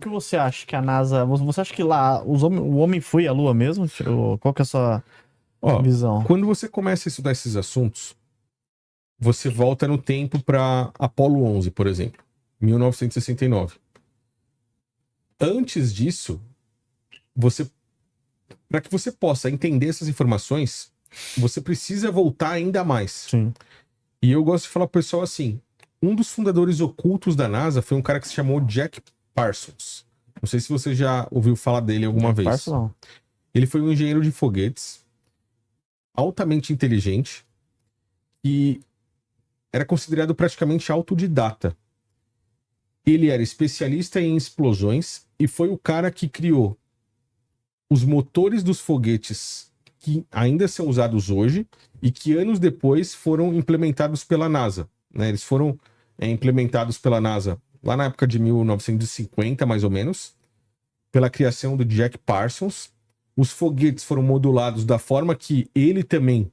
que você acha que a NASA... Você acha que lá o homem foi à Lua mesmo? Qual que é a sua visão? Quando você começa a estudar esses assuntos, você volta no tempo para Apollo 11, por exemplo, 1969. Antes disso, para que você possa entender essas informações, você precisa voltar ainda mais. Sim. E eu gosto de falar pro pessoal assim, um dos fundadores ocultos da NASA foi um cara que se chamou Jack Parsons. Não sei se você já ouviu falar dele alguma vez. Parsons não. Ele foi um engenheiro de foguetes, altamente inteligente, e era considerado praticamente autodidata. Ele era especialista em explosões e foi o cara que criou os motores dos foguetes que ainda são usados hoje e que anos depois foram implementados pela NASA. Né? Eles foram implementados pela NASA lá na época de 1950, mais ou menos, pela criação do Jack Parsons. Os foguetes foram modulados da forma que ele também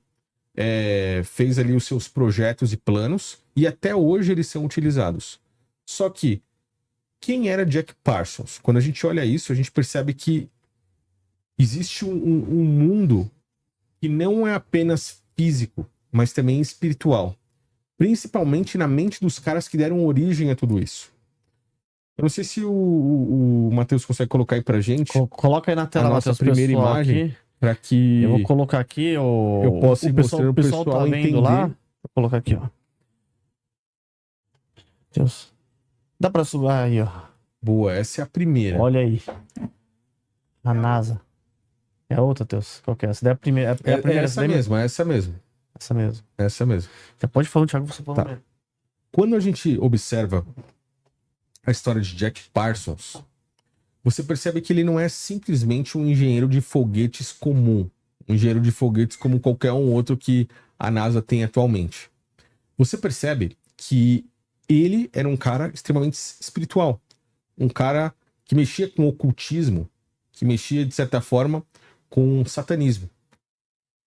fez ali os seus projetos e planos, e até hoje eles são utilizados. Só que, quem era Jack Parsons? Quando a gente olha isso, a gente percebe que existe um mundo que não é apenas físico, mas também espiritual. Principalmente na mente dos caras que deram origem a tudo isso. Eu não sei se o Matheus consegue colocar aí pra gente. Coloca aí na tela, a nossa Matheus, primeira imagem. Para que eu vou colocar aqui, eu possa ir mostrando o pessoal tá vendo entender. lá. Vou colocar aqui, ó. Deus. Dá pra subir aí, ó. Boa, essa é a primeira. Olha aí. A NASA. É a outra, Deus. Qual que é? Essa daí é a primeira. É a primeira essa mesmo, essa mesmo. Essa mesmo. Essa mesmo. Você pode falar, Thiago, você fala mesmo. Quando a gente observa a história de Jack Parsons, você percebe que ele não é simplesmente um engenheiro de foguetes comum. Um engenheiro de foguetes como qualquer um outro que a NASA tem atualmente. Você percebe que ele era um cara extremamente espiritual. Um cara que mexia com ocultismo, que mexia, de certa forma, com satanismo.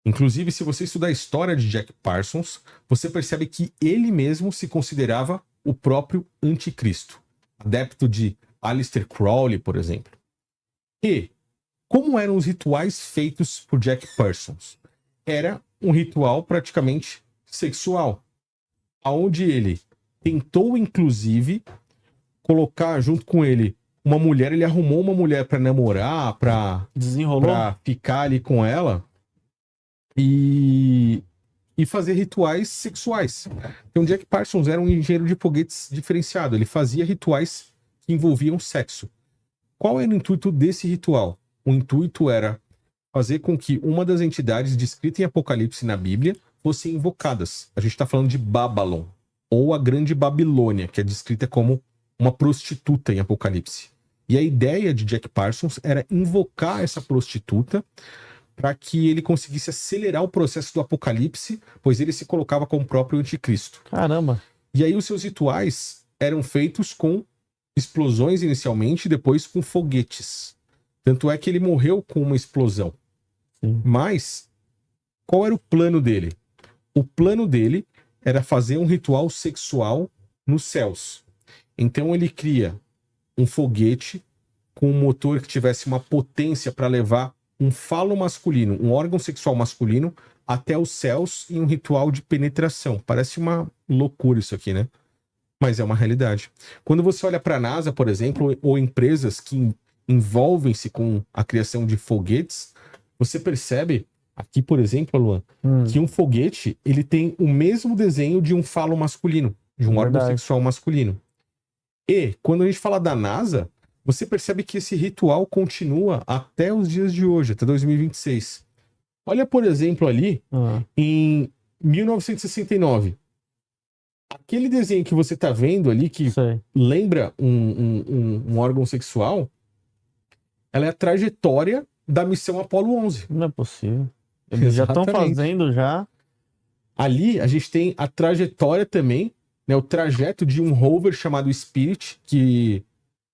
Inclusive, se você estudar a história de Jack Parsons, você percebe que ele mesmo se considerava o próprio anticristo. Adepto de Aleister Crowley, por exemplo. E como eram os rituais feitos por Jack Parsons? Era um ritual praticamente sexual, onde ele tentou, inclusive, colocar junto com ele uma mulher. Ele arrumou uma mulher para namorar, para ficar ali com ela e fazer rituais sexuais. Então, Jack Parsons era um engenheiro de foguetes diferenciado. Ele fazia rituais que envolviam sexo. Qual era o intuito desse ritual? O intuito era fazer com que uma das entidades descritas em Apocalipse na Bíblia fossem invocadas. A gente está falando de Babylon, ou a Grande Babilônia, que é descrita como uma prostituta em Apocalipse. E a ideia de Jack Parsons era invocar essa prostituta para que ele conseguisse acelerar o processo do Apocalipse, pois ele se colocava como o próprio anticristo. Caramba! E aí os seus rituais eram feitos com explosões inicialmente, e depois com foguetes. Tanto é que ele morreu com uma explosão. Sim. Mas qual era o plano dele? O plano dele era fazer um ritual sexual nos céus. Então ele cria um foguete com um motor que tivesse uma potência para levar um falo masculino, um órgão sexual masculino, até os céus em um ritual de penetração. Parece uma loucura isso aqui, né? Mas é uma realidade. Quando você olha para a NASA, por exemplo, ou empresas que envolvem-se com a criação de foguetes, você percebe, aqui, por exemplo, Luan, que um foguete ele tem o mesmo desenho de um falo masculino, de um órgão sexual masculino. E, quando a gente fala da NASA, você percebe que esse ritual continua até os dias de hoje, até 2026. Olha, por exemplo, ali, em 1969. Aquele desenho que você tá vendo ali, que lembra um órgão sexual, ela é a trajetória da missão Apollo 11. Não é possível. Eles já estão fazendo já. Ali a gente tem a trajetória também, né, o trajeto de um rover chamado Spirit, que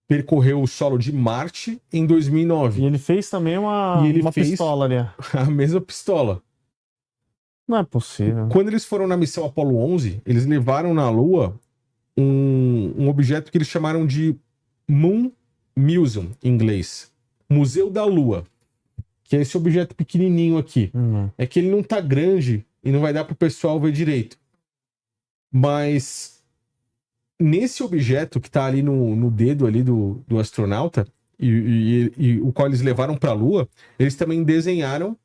percorreu o solo de Marte em 2009. E ele fez também uma pistola ali. A mesma pistola. Não é possível. Quando eles foram na missão Apollo 11, eles levaram na Lua um objeto que eles chamaram de Moon Museum, em inglês. Museu da Lua. Que é esse objeto pequenininho aqui. É que ele não tá grande e não vai dar pro pessoal ver direito. Mas nesse objeto que tá ali no dedo ali do astronauta e o qual eles levaram pra Lua, eles também desenharam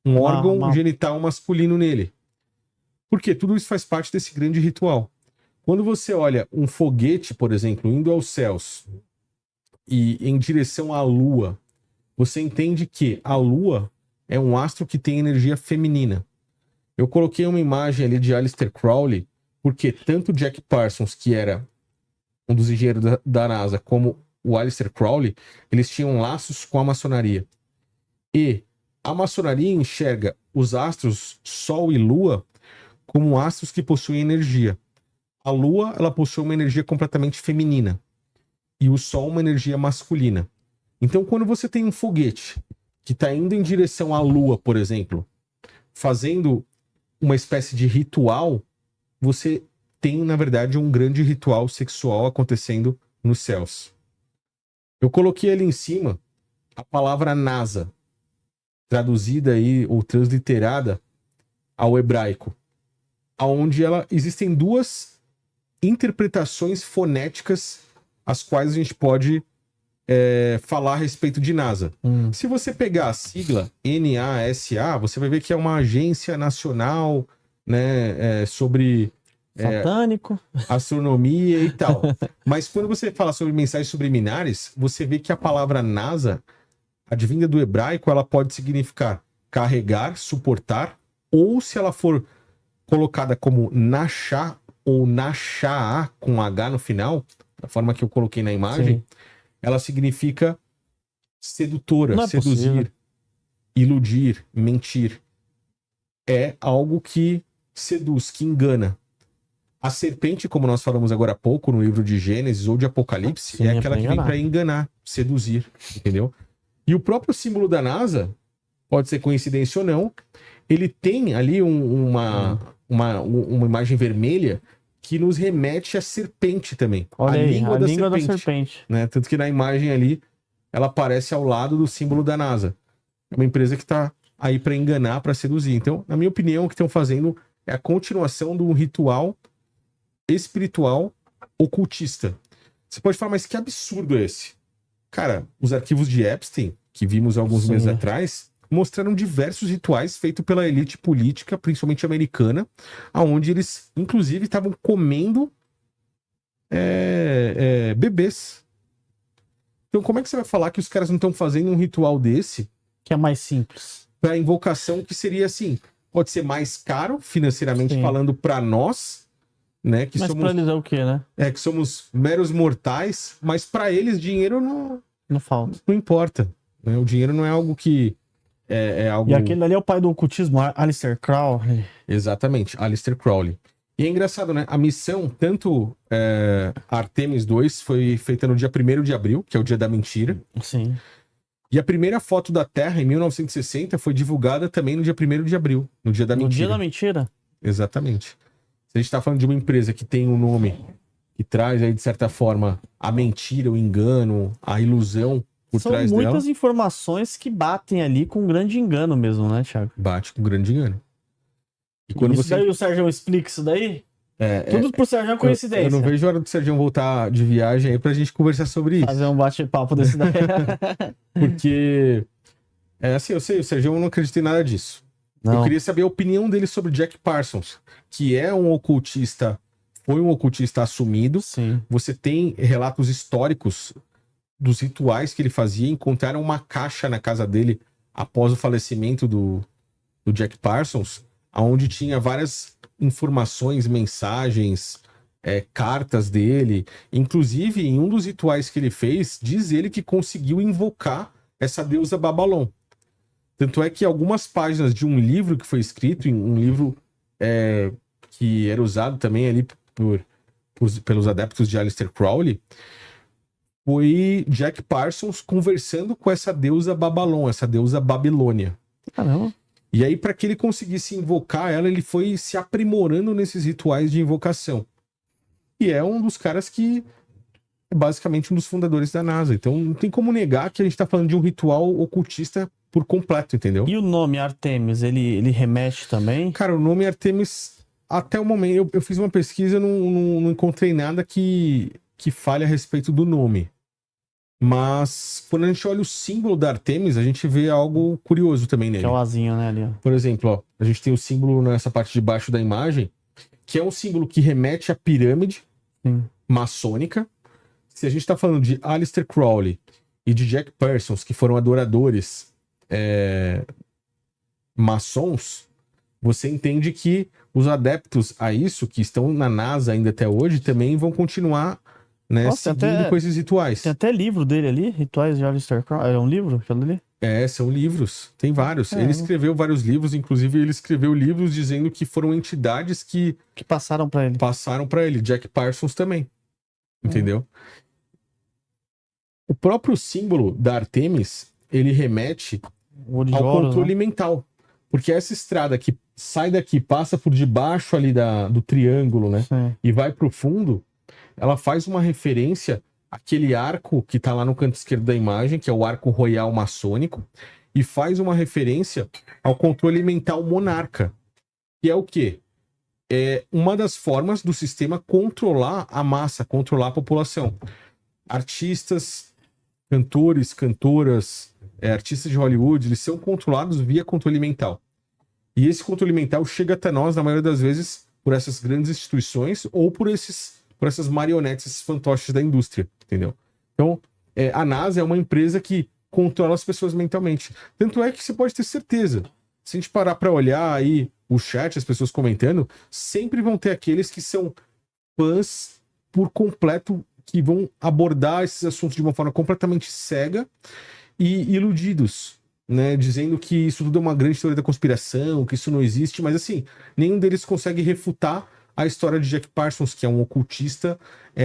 um órgão genital masculino nele. Porque tudo isso faz parte desse grande ritual. Quando você olha um foguete, por exemplo, indo aos céus e em direção à Lua, você entende que a Lua é um astro que tem energia feminina. Eu coloquei uma imagem ali de Aleister Crowley, porque tanto Jack Parsons, que era um dos engenheiros da NASA, como o Aleister Crowley, eles tinham laços com a maçonaria. E a maçonaria enxerga os astros Sol e Lua como astros que possuem energia. A Lua, ela possui uma energia completamente feminina. E o Sol, uma energia masculina. Então, quando você tem um foguete que está indo em direção à Lua, por exemplo, fazendo uma espécie de ritual, você tem, na verdade, um grande ritual sexual acontecendo nos céus. Eu coloquei ali em cima a palavra NASA, traduzida aí, ou transliterada ao hebraico, onde existem duas interpretações fonéticas as quais a gente pode falar a respeito de NASA. Se você pegar a sigla NASA, você vai ver que é uma agência nacional, né, sobre satânico, astronomia e tal. Mas quando você fala sobre mensagens subliminares, você vê que a palavra NASA, advinda do hebraico, ela pode significar carregar, suportar, ou se ela for colocada como Nashá ou Nashá com H no final, da forma que eu coloquei na imagem, sim, ela significa sedutora, seduzir, possível, iludir, mentir. É algo que seduz, que engana. A serpente, como nós falamos agora há pouco no livro de Gênesis ou de Apocalipse, sim, é aquela que vem para enganar, seduzir, entendeu? E o próprio símbolo da NASA, pode ser coincidência ou não, ele tem ali uma imagem vermelha que nos remete à serpente também. Olha aí, a língua da serpente. Né? Tanto que na imagem ali, ela aparece ao lado do símbolo da NASA. É uma empresa que está aí para enganar, para seduzir. Então, na minha opinião, o que estão fazendo é a continuação de um ritual espiritual ocultista. Você pode falar, mas que absurdo é esse? Cara, os arquivos de Epstein, que vimos alguns meses atrás, mostraram diversos rituais feitos pela elite política, principalmente americana, onde eles, inclusive, estavam comendo bebês. Então, como é que você vai falar que os caras não estão fazendo um ritual desse? Que é mais simples. Para invocação, que seria assim, pode ser mais caro, financeiramente sim, falando, para nós, né? Que mas somos, pra eles é o quê, né? Que somos meros mortais, mas para eles dinheiro não falta. Não importa. Né? O dinheiro não é algo que é algo... E aquele ali é o pai do ocultismo, Aleister Crowley. Exatamente, Aleister Crowley. E é engraçado, né? A missão, tanto Artemis 2, foi feita no dia 1º de abril, que é o dia da mentira. Sim. E a primeira foto da Terra, em 1960, foi divulgada também no dia 1º de abril, no dia da mentira. No dia da mentira? Exatamente. Se a gente está falando de uma empresa que tem um nome que traz aí, de certa forma, a mentira, o engano, a ilusão por são trás dela. São muitas informações que batem ali com um grande engano mesmo, né, Thiago? Bate com um grande engano. E quando isso daí o Sérgio explica isso daí? Tudo pro Sérgio é coincidência. Eu não vejo a hora do Sérgio voltar de viagem aí pra gente conversar sobre isso. Fazer um bate-papo desse daí. Porque, assim, eu sei, o Sérgio não acredita em nada disso. Não. Eu queria saber a opinião dele sobre Jack Parsons, que é um ocultista, foi um ocultista assumido. Sim. Você tem relatos históricos dos rituais que ele fazia. Encontraram uma caixa na casa dele após o falecimento do Jack Parsons, onde tinha várias informações, mensagens, cartas dele. Inclusive, em um dos rituais que ele fez, diz ele que conseguiu invocar essa deusa Babalon. Tanto é que algumas páginas de um livro que foi escrito, um livro que era usado também ali pelos adeptos de Aleister Crowley, foi Jack Parsons conversando com essa deusa Babalon, essa deusa Babilônia. Caramba. E aí, para que ele conseguisse invocar ela, ele foi se aprimorando nesses rituais de invocação. E é um dos caras que é basicamente um dos fundadores da NASA. Então não tem como negar que a gente tá falando de um ritual ocultista por completo, entendeu? E o nome Artemis, ele remete também? Cara, o nome Artemis, até o momento, eu fiz uma pesquisa e não encontrei nada que fale a respeito do nome. Mas quando a gente olha o símbolo da Artemis, a gente vê algo curioso também nele. Que é o azinho, né, ali, ó. Por exemplo, ó, a gente tem o símbolo nessa parte de baixo da imagem, que é um símbolo que remete à pirâmide maçônica. Se a gente está falando de Aleister Crowley e de Jack Parsons, que foram adoradores maçons, você entende que os adeptos a isso, que estão na NASA ainda até hoje, também vão continuar, né, Nossa, seguindo com esses rituais. Tem até livro dele ali, Rituais de Aleister Crowley. É um livro aquilo ali? São livros. Tem vários. Ele escreveu vários livros, inclusive ele escreveu livros dizendo que foram entidades que passaram pra ele. Passaram para ele. Jack Parsons também. Entendeu? O próprio símbolo da Artemis, ele remete ao controle mental. Porque essa estrada que sai daqui, passa por debaixo ali do triângulo, né? Sim. E vai pro fundo, ela faz uma referência àquele arco que tá lá no canto esquerdo da imagem, que é o arco royal maçônico, e faz uma referência ao controle mental monarca. Que é o quê? É uma das formas do sistema controlar a massa, controlar a população. Artistas, cantores, cantoras, artistas de Hollywood, eles são controlados via controle mental. E esse controle mental chega até nós, na maioria das vezes, por essas grandes instituições ou por essas marionetes, esses fantoches da indústria, entendeu? Então, a NASA é uma empresa que controla as pessoas mentalmente. Tanto é que você pode ter certeza. Se a gente parar para olhar aí o chat, as pessoas comentando, sempre vão ter aqueles que são fãs por completo, que vão abordar esses assuntos de uma forma completamente cega e iludidos, né? Dizendo que isso tudo é uma grande teoria da conspiração, que isso não existe, mas assim, nenhum deles consegue refutar a história de Jack Parsons, que é um ocultista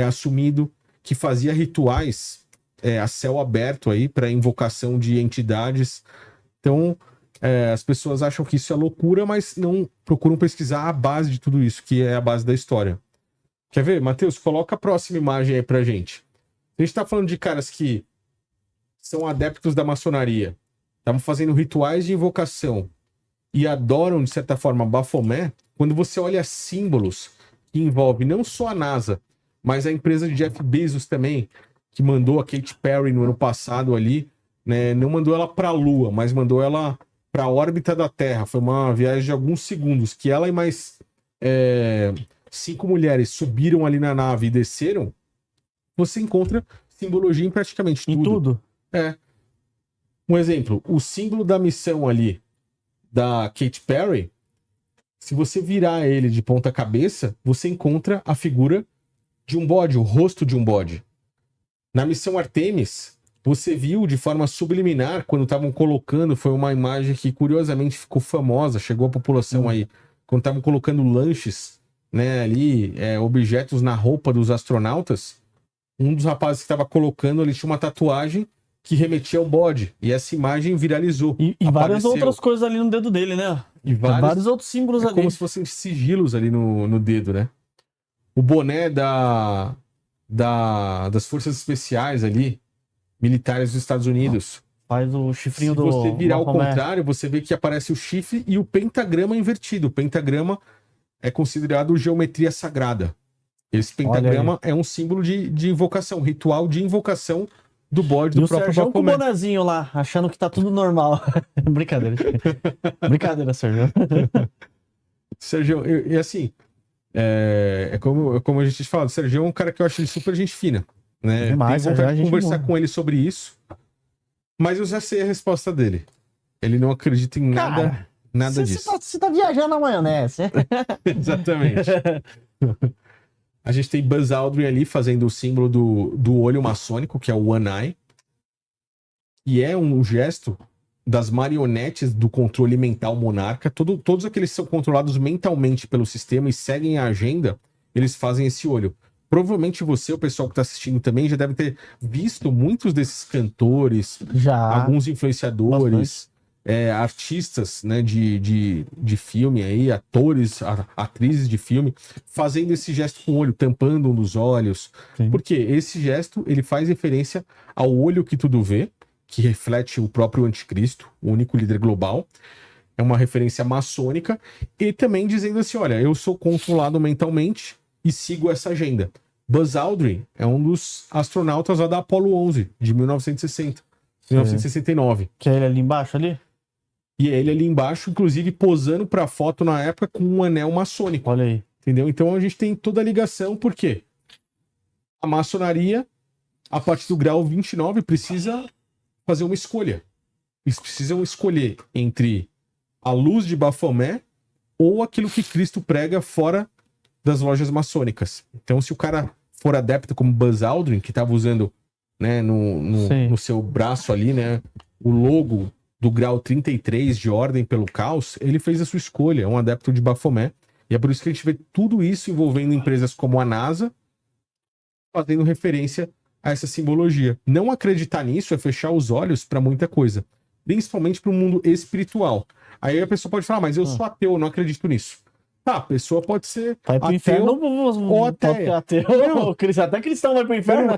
assumido, que fazia rituais a céu aberto aí para invocação de entidades. Então, as pessoas acham que isso é loucura, mas não procuram pesquisar a base de tudo isso, que é a base da história. Quer ver? Matheus, coloca a próxima imagem aí pra gente. A gente tá falando de caras que são adeptos da maçonaria, estavam fazendo rituais de invocação e adoram, de certa forma, Baphomet. Quando você olha símbolos que envolvem não só a NASA, mas a empresa de Jeff Bezos também, que mandou a Katy Perry no ano passado ali, né? Não mandou ela para a Lua, mas mandou ela para a órbita da Terra. Foi uma viagem de alguns segundos, que ela e mais 5 mulheres subiram ali na nave e desceram. Você encontra simbologia em praticamente tudo. Em tudo? Um exemplo, o símbolo da missão ali da Katy Perry, se você virar ele de ponta cabeça, você encontra a figura de um bode, o rosto de um bode. Na missão Artemis, você viu de forma subliminar, quando estavam colocando, foi uma imagem que curiosamente ficou famosa, chegou à população aí, quando estavam colocando lanches, né, ali, objetos na roupa dos astronautas, um dos rapazes que estava colocando, ele tinha uma tatuagem que remetia ao bode, e essa imagem viralizou. E várias outras coisas ali no dedo dele, né? E vários outros símbolos ali. Como se fossem sigilos ali no dedo, né? O boné das forças especiais ali, militares dos Estados Unidos. Faz o chifrinho do... Se você virar ao contrário, você vê que aparece o chifre e o pentagrama invertido. O pentagrama é considerado geometria sagrada. Esse pentagrama é um símbolo de invocação, ritual de invocação do bode do próprio Sérgio Baphomet. com o bonezinho lá, achando que tá tudo normal. Brincadeira. Brincadeira, Sérgio. Sérgio, e assim, como a gente fala, o Sérgio é um cara que eu acho ele super gente fina, né? Demais, tenho vontade Sérgio, de conversar com ele sobre isso, mas eu já sei a resposta dele. Ele não acredita em nada disso. Você tá viajando na maionese. Exatamente. A gente tem Buzz Aldrin ali fazendo o símbolo do olho maçônico, que é o One Eye, e é um gesto das marionetes do controle mental monarca. Todos aqueles que são controlados mentalmente pelo sistema e seguem a agenda, eles fazem esse olho. Provavelmente você, o pessoal que está assistindo também, já deve ter visto muitos desses cantores, alguns influenciadores, artistas, né, de filme aí, atores, atrizes de filme, fazendo esse gesto com o olho, tampando um dos olhos. Sim. Porque esse gesto, ele faz referência ao olho que tudo vê, que reflete o próprio anticristo, o único líder global. É uma referência maçônica. E também dizendo assim, olha, eu sou controlado mentalmente e sigo essa agenda. Buzz Aldrin é um dos astronautas lá da Apollo 11, de 1960. 1969. Que é ele ali embaixo, ali? E é ele ali embaixo, inclusive, posando pra foto na época com um anel maçônico. Olha aí. Entendeu? Então a gente tem toda a ligação, porque a maçonaria, a partir do grau 29, precisa fazer uma escolha. Eles precisam escolher entre a luz de Baphomet ou aquilo que Cristo prega fora das lojas maçônicas. Então, se o cara for adepto como Buzz Aldrin, que estava usando, né, no seu braço ali, né, o logo do grau 33 de Ordem pelo Caos, ele fez a sua escolha, é um adepto de Baphomet. E é por isso que a gente vê tudo isso envolvendo empresas como a NASA, fazendo referência a essa simbologia. Não acreditar nisso é fechar os olhos para muita coisa, principalmente para o mundo espiritual. Aí a pessoa pode falar, mas eu sou ateu, eu não acredito nisso. Tá, a pessoa pode ser Vai pro ateu inferno ou ateia. ateu. Até cristão vai pro inferno.